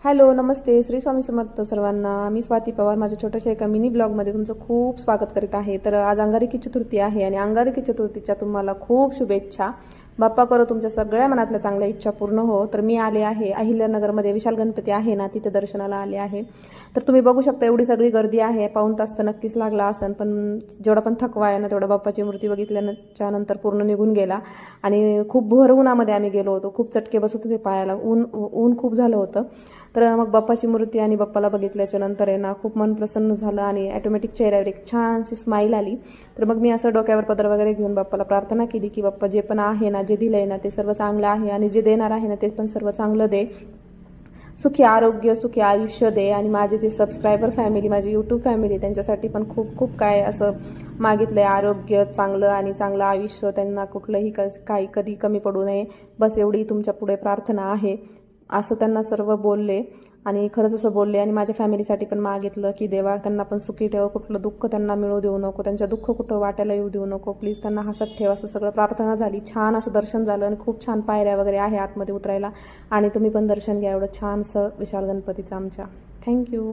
Hello, नमस्ते. श्री स्वामी समर्थ सर्वांना. मी स्वाती पवार. माझ्या छोट्याशा एका मिनी ब्लॉगमध्ये तुमचं खूप स्वागत करीत आहे. तर आज अंगारकी चतुर्थी आहे आणि अंगारकी चतुर्थीच्या तुम्हाला खूप शुभेच्छा. बाप्पा करो तुमच्या सगळ्या मनातल्या चांगल्या इच्छा पूर्ण हो. तर मी आले आहे अहिल्यानगरमध्ये, विशाल गणपती आहे ना, तिथे दर्शनाला आले आहे. तर तुम्ही बघू शकता एवढी सगळी गर्दी आहे. पाऊण तास तर नक्कीच लागला असेल, पण जेवढा पण थकवा आहे ना तेवढा बाप्पाची मूर्ती बघितल्याच्या नंतर पूर्ण निघून गेला. आणि खूप भर उन्हामध्ये आम्ही गेलो होतो. खूप चटके बसत होते पायाला, ऊन खूप झालं होतं. तर मग बाप्पाची मूर्ती आणि बाप्पाला बघितल्याच्या नंतर आहे ना खूप मन प्रसन्न झालं आणि ॲटोमॅटिक चेहऱ्यावर एक छानशी स्माईल आली. तर मग मी असं डोक्यावर पदर वगैरे घेऊन बाप्पाला प्रार्थना केली की बाप्पा जे पण आहे ना, जे दिलंय ना ते सर्व चांगलं आहे आणि जे देणार आहे ना ते पण सर्व चांगलं दे. सुखी आरोग्य, सुखी आयुष्य दे. आणि माझे जे सबस्क्रायबर फॅमिली, माझी यूट्यूब फॅमिली, त्यांच्यासाठी पण खूप खूप काय असं मागितलं आहे. आरोग्य चांगलं आणि चांगलं आयुष्य, त्यांना कुठलंही काही कधी कमी पडू नये, बस एवढी तुमच्या पुढे प्रार्थना आहे, असं त्यांना सर्व बोलले. आणि खरंच असं बोलले. आणि माझ्या फॅमिलीसाठी पण मागितलं की देवा त्यांना पण सुखी ठेव, कुठलं दुःख त्यांना मिळू देऊ नको, त्यांच्या दुःख कुठं वाट्याला येऊ देऊ नको, प्लीज त्यांना हसत ठेव. असं सगळं प्रार्थना झाली. छान असं दर्शन झालं आणि खूप छान पायऱ्या वगैरे आहे आतमध्ये उतरायला. आणि तुम्ही पण दर्शन घ्या एवढं छानसं विशाल गणपतीचं आमच्या. थँक्यू.